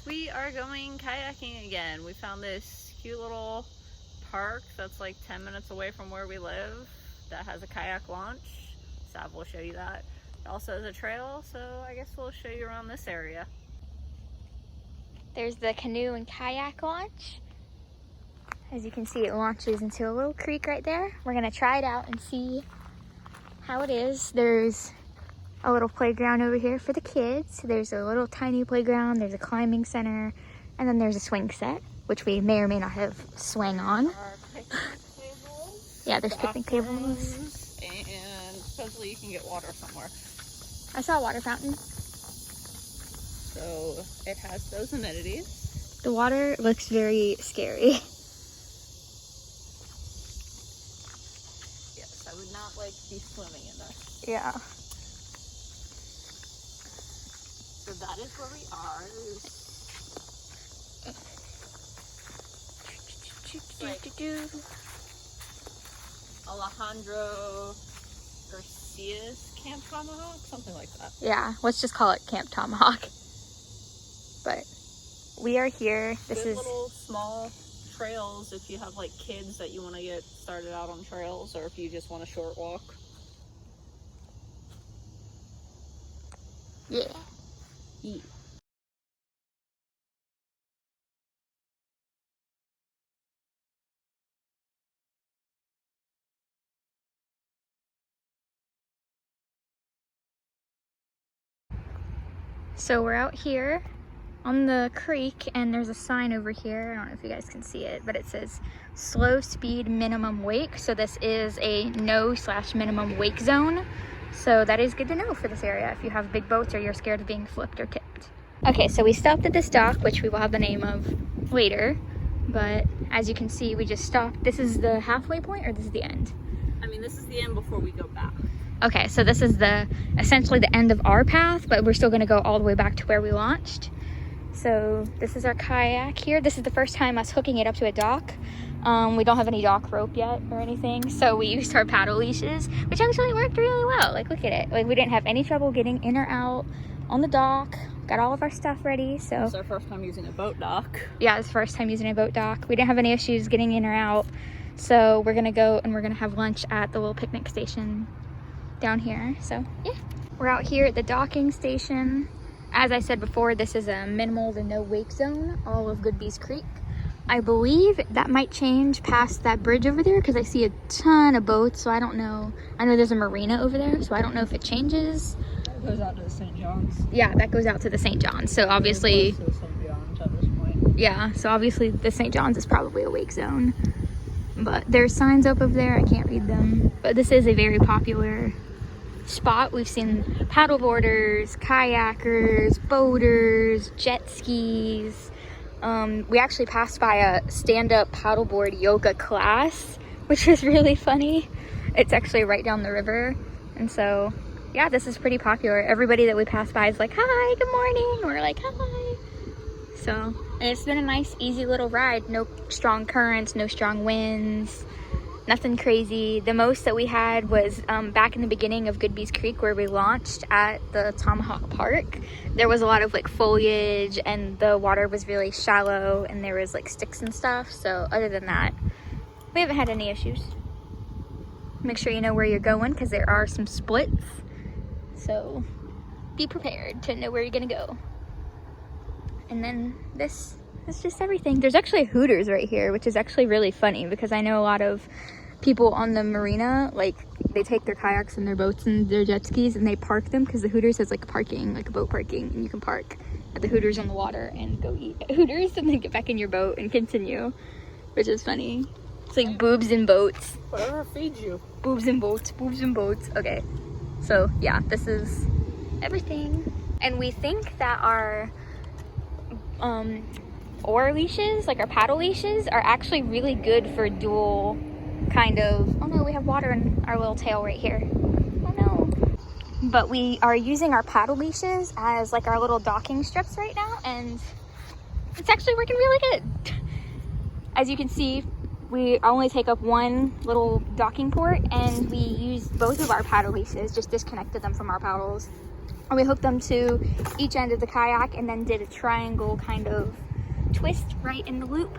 We are going kayaking again. We found this cute little park that's like 10 minutes away from where we live that has a kayak launch. Sav will show you that. It also has a trail, so I guess we'll show you around this area. There's the canoe and kayak launch. As you can see, it launches into a little creek right there. We're gonna try it out and see how it is. There's a little playground over here for the kids. There's a little tiny playground, there's a climbing center, and then there's a swing set, which we may or may not have swung on. Yeah, there's picnic tables. And supposedly you can get water somewhere. I saw a water fountain. So it has those amenities. The water looks very scary. Yes, I would not like to be swimming in this. Yeah. So that is where we are. Alejandro Garces Camp Tomahawk, something like that. Yeah, let's just call it Camp Tomahawk. But we are here. This Good is little small trails if you have like kids that you want to get started out on trails, or if you just want a short walk. yeah. Yeah. So we're out here on the creek, and there's a sign over here. I don't know if you guys can see it, but it says slow speed minimum wake. So this is a no/minimum wake zone. So that is good to know for this area if you have big boats or you're scared of being flipped or tipped. Okay, so we stopped at this dock, which we will have the name of later. But as you can see, we just stopped. This is the halfway point, or this is the end? I mean, this is the end before we go back. Okay, so this is essentially the end of our path, but we're still gonna go all the way back to where we launched. So this is our kayak here. This is the first time us hooking it up to a dock. We don't have any dock rope yet or anything, so we used our paddle leashes, which actually worked really well. Like, look at it. Like, we didn't have any trouble getting in or out on the dock. Got all of our stuff ready, so. It's our first time using a boat dock. Yeah, it's the first time using a boat dock. We didn't have any issues getting in or out. So we're gonna go and we're gonna have lunch at the little picnic station down here. So yeah, we're out here at the docking station. As I said before, this is a minimal to no wake zone, all of Goodby's Creek. I believe that might change past that bridge over there because I see a ton of boats, so I don't know. I know there's a marina over there, so I don't know if it changes. That goes out to the St. John's. Yeah, that goes out to the St. John's. So obviously, Close to the St. John's at this point. yeah, so obviously the St. John's is probably a wake zone. But there's signs up over there, I can't read them. But this is a very popular spot. We've seen paddleboarders, kayakers, boaters, jet skis. We actually passed by a stand-up paddleboard yoga class, which is really funny. It's actually right down the river. And so, yeah, this is pretty popular. Everybody that we pass by is like, hi, good morning. We're like, hi. So, and it's been a nice, easy little ride. No strong currents, no strong winds. Nothing crazy. The most that we had was back in the beginning of Goodby's Creek, where we launched at the Tomahawk Park. There was a lot of like foliage, and the water was really shallow, and there was like sticks and stuff. So other than that, we haven't had any issues. Make sure you know where you're going, because there are some splits. So be prepared to know where you're gonna go. And then this is just everything. There's actually a Hooters right here, which is actually really funny because I know a lot of people on the marina, like, they take their kayaks and their boats and their jet skis and they park them because the Hooters has like parking, like a boat parking, and you can park at the Hooters on the water and go eat at Hooters and then get back in your boat and continue, which is funny. It's like boobs and boats. Whatever feeds you. Boobs and boats, boobs and boats. Okay, so yeah, this is everything. And we think that our oar leashes, like our paddle leashes, are actually really good for dual kind of, oh no, we have water in our little tail right here. Oh no. But we are using our paddle leashes as like our little docking strips right now, and it's actually working really good. As you can see, we only take up one little docking port, and we use both of our paddle leashes, just disconnected them from our paddles, And we hooked them to each end of the kayak and then did a triangle kind of twist right in the loop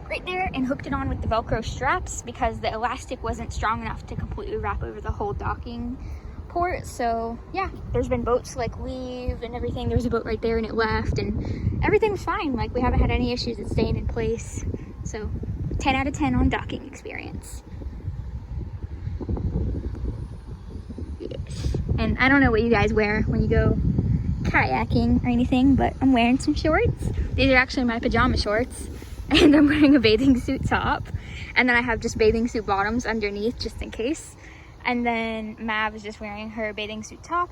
right there and hooked it on with the Velcro straps because the elastic wasn't strong enough to completely wrap over the whole docking port. So yeah, there's been boats like leave and everything. There was a boat right there and it left and everything was fine. Like we haven't had any issues with staying in place. So 10 out of 10 on docking experience. Yes. And I don't know what you guys wear when you go kayaking or anything, but I'm wearing some shorts. These are actually my pajama shorts. And I'm wearing a bathing suit top. And then I have just bathing suit bottoms underneath just in case. And then Mav is just wearing her bathing suit top.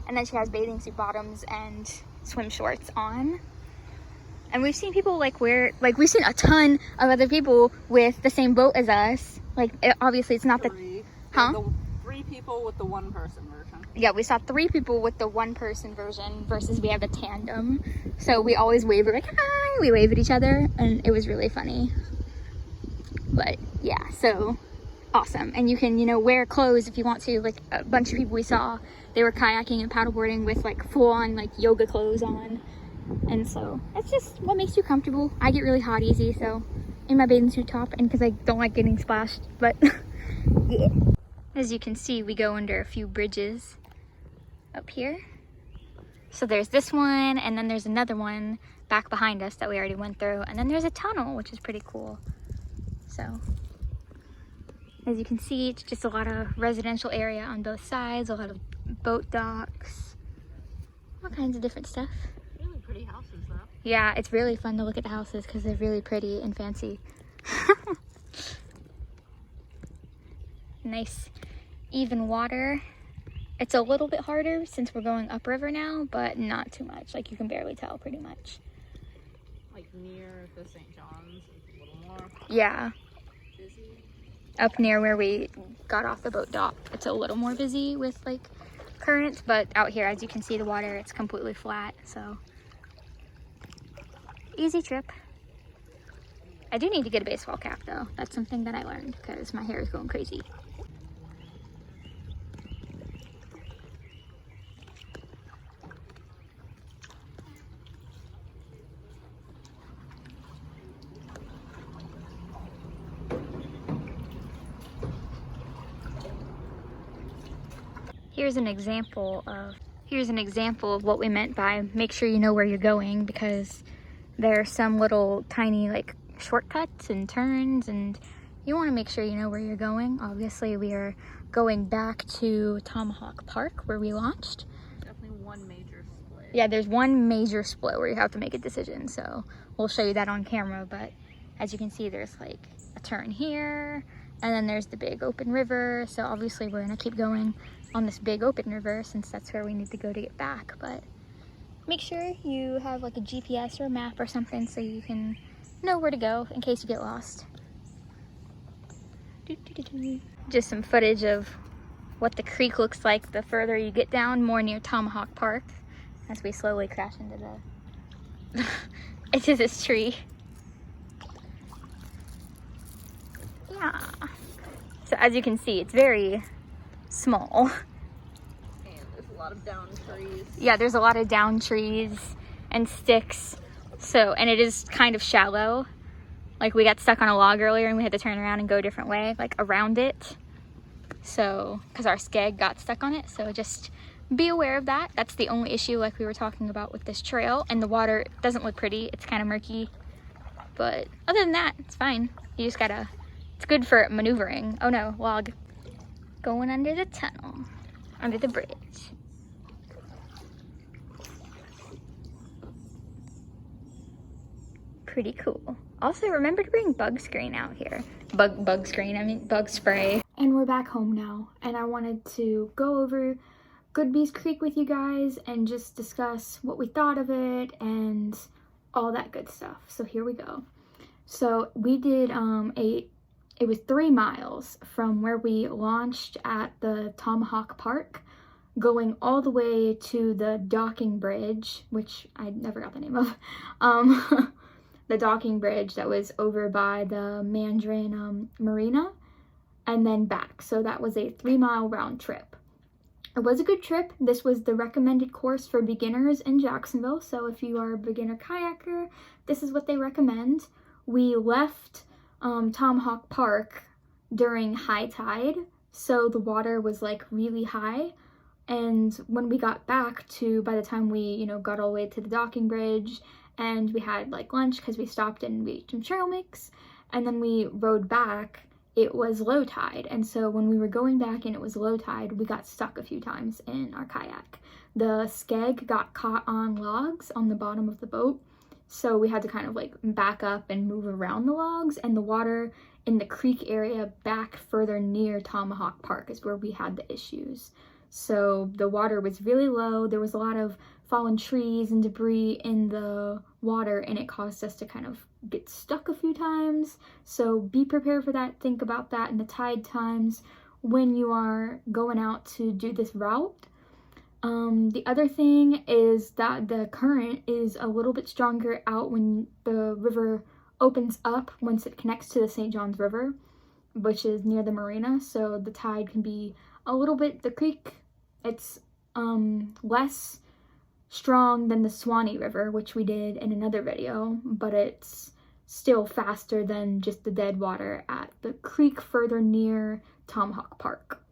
And then she has bathing suit bottoms and swim shorts on. And we've seen people like wear, like we've seen a ton of other people with the same boat as us. Like obviously it's not the, huh? The 3 people with the 1 person version. Yeah, we saw 3 people with the 1 person version versus we have the tandem. So we always wave, we're like, hi, we wave at each other and it was really funny. But yeah, so awesome. And you can, you know, wear clothes if you want to. Like a bunch of people we saw, they were kayaking and paddleboarding with like full on like yoga clothes on. And so it's just what makes you comfortable. I get really hot easy, so in my bathing suit top, and because I don't like getting splashed, but yeah. As you can see, we go under a few bridges up here. So there's this one, and then there's another one back behind us that we already went through, and then there's a tunnel, which is pretty cool. So as you can see, it's just a lot of residential area on both sides, a lot of boat docks, all kinds of different stuff. Really pretty houses though. Yeah, it's really fun to look at the houses because they're really pretty and fancy. Nice even water. It's a little bit harder since we're going upriver now, but not too much. Like you can barely tell pretty much. Like near the St. John's, it's a little more yeah. busy. Up near where we got off the boat dock, it's a little more busy with like currents, but out here, as you can see, the water, it's completely flat, so easy trip. I do need to get a baseball cap though. That's something that I learned because my hair is going crazy. Here's an example of what we meant by make sure you know where you're going, because there are some little tiny like shortcuts and turns and you want to make sure you know where you're going. Obviously we are going back to Tomahawk Park where we launched. Definitely one major split. Yeah, there's one major split where you have to make a decision, so we'll show you that on camera. But as you can see, there's like a turn here and then there's the big open river, so obviously we're gonna keep going on this big open river since that's where we need to go to get back. But make sure you have like a GPS or a map or something so you can know where to go in case you get lost. Just some footage of what the creek looks like the further you get down, more near Tomahawk Park, as we slowly crash into the into this tree. Yeah. So as you can see, it's very small. And there's a lot of down trees. Yeah, there's a lot of down trees and sticks. So, and it is kind of shallow. Like we got stuck on a log earlier and we had to turn around and go a different way, like around it. So, because our skeg got stuck on it. So just be aware of that. That's the only issue like we were talking about with this trail. And the water doesn't look pretty. It's kind of murky. But other than that, it's fine. You just gotta, it's good for maneuvering. Oh no, log. Going under the tunnel, under the bridge. Pretty cool. Also, remember to bring bug screen out here. Bug screen, I mean bug spray. And we're back home now, and I wanted to go over Goodby's Creek with you guys and just discuss what we thought of it and all that good stuff. So here we go. So we did it was 3 miles from where we launched at the Tomahawk Park, going all the way to the docking bridge, which I never got the name of. The docking bridge that was over by the Mandarin Marina, and then back. So that was a 3-mile round trip. It was a good trip. This was the recommended course for beginners in Jacksonville. So if you are a beginner kayaker, this is what they recommend. We left Tomahawk Park during high tide, so the water was like really high. And when we got back to, by the time we, you know, got all the way to the docking bridge and we had like lunch because we stopped and we ate some trail mix, and then we rode back, it was low tide. And so when we were going back and it was low tide, we got stuck a few times in our kayak. The skeg got caught on logs on the bottom of the boat, so we had to kind of like back up and move around the logs, and the water in the creek area back further near Tomahawk Park is where we had the issues. So the water was really low, there was a lot of fallen trees and debris in the water, and it caused us to kind of get stuck a few times. So be prepared for that, think about that in the tide times when you are going out to do this route. The other thing is that the current is a little bit stronger out when the river opens up once it connects to the St. Johns River, which is near the marina. So the tide can be a little bit, the creek, it's less strong than the Swanee River, which we did in another video, but it's still faster than just the dead water at the creek further near Tomahawk Park.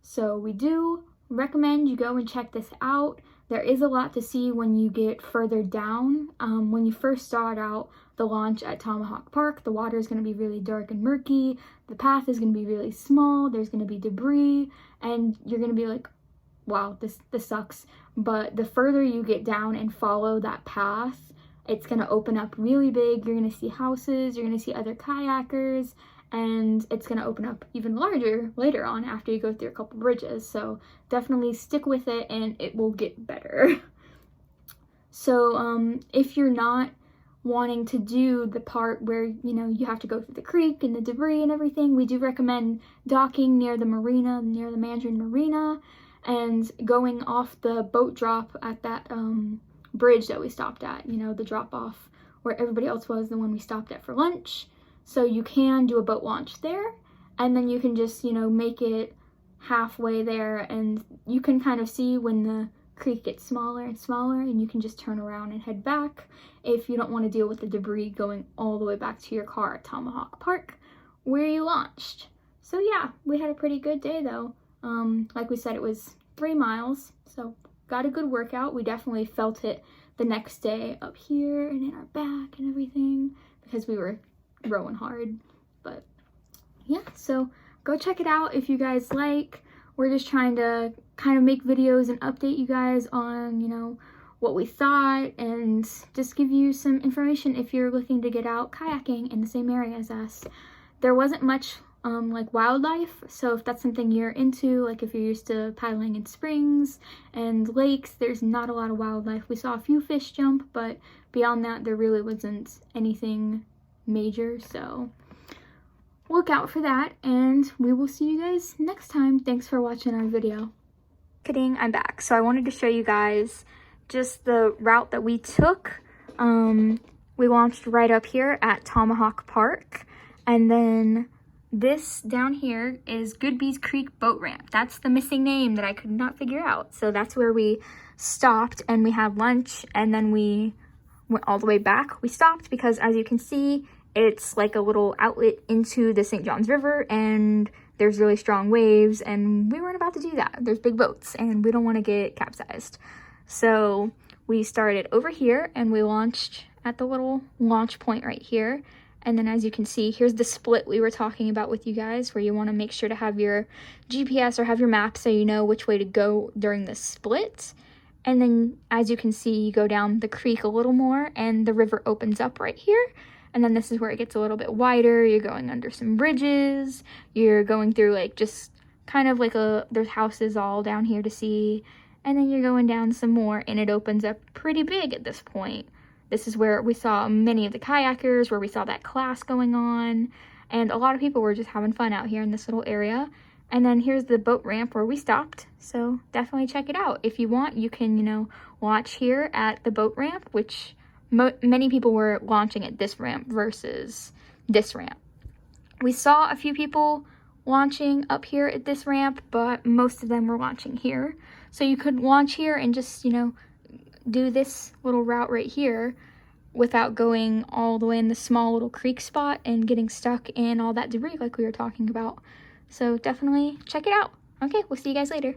So we do recommend you go and check this out. There is a lot to see when you get further down. When you first start out the launch at Tomahawk Park, the water is going to be really dark and murky, the path is going to be really small, there's going to be debris, and you're going to be like, wow, this sucks. But the further you get down and follow that path, it's going to open up really big. You're going to see houses, you're going to see other kayakers, and it's going to open up even larger later on after you go through a couple bridges. So definitely stick with it and it will get better. So if you're not wanting to do the part where, you know, you have to go through the creek and the debris and everything, we do recommend docking near the marina, near the Mandarin Marina, and going off the boat drop at that bridge that we stopped at, you know, the drop off where everybody else was, the one we stopped at for lunch. So you can do a boat launch there, and then you can just, you know, make it halfway there, and you can kind of see when the creek gets smaller and smaller, and you can just turn around and head back if you don't want to deal with the debris going all the way back to your car at Tomahawk Park where you launched. So yeah, we had a pretty good day though. Like we said, it was 3 miles, so got a good workout. We definitely felt it the next day up here and in our back and everything because we were rowing hard. But yeah, so go check it out if you guys like. We're just trying to kind of make videos and update you guys on, you know, what we thought, and just give you some information if you're looking to get out kayaking in the same area as us. There wasn't much like wildlife, so if that's something you're into, like if you're used to paddling in springs and lakes, there's not a lot of wildlife. We saw a few fish jump, but beyond that there really wasn't anything major, so look out for that, and we will see you guys next time. Thanks for watching our video. I'm back. So I wanted to show you guys just the route that we took. We launched right up here at Tomahawk Park, and then this down here is Goodby's Creek Boat Ramp. That's the missing name that I could not figure out. So that's where we stopped and we had lunch, and then we went all the way back. We stopped because, as you can see, it's like a little outlet into the St. Johns River, and there's really strong waves, and we weren't about to do that. There's big boats, and we don't want to get capsized. So we started over here, and we launched at the little launch point right here. And then, as you can see, here's the split we were talking about with you guys, where you want to make sure to have your GPS or have your map so you know which way to go during the split. And then, as you can see, you go down the creek a little more, and the river opens up right here. And then this is where it gets a little bit wider. You're going under some bridges. You're going through like just kind of like there's houses all down here to see. And then you're going down some more, and it opens up pretty big at this point. This is where we saw many of the kayakers, where we saw that class going on. And a lot of people were just having fun out here in this little area. And then here's the boat ramp where we stopped. So definitely check it out. If you want, you can, you know, watch here at the boat ramp, which many people were launching at this ramp versus this ramp. We saw a few people launching up here at this ramp, but most of them were launching here. So you could launch here and just, you know, do this little route right here without going all the way in the small little creek spot and getting stuck in all that debris like we were talking about. So definitely check it out. Okay, we'll see you guys later.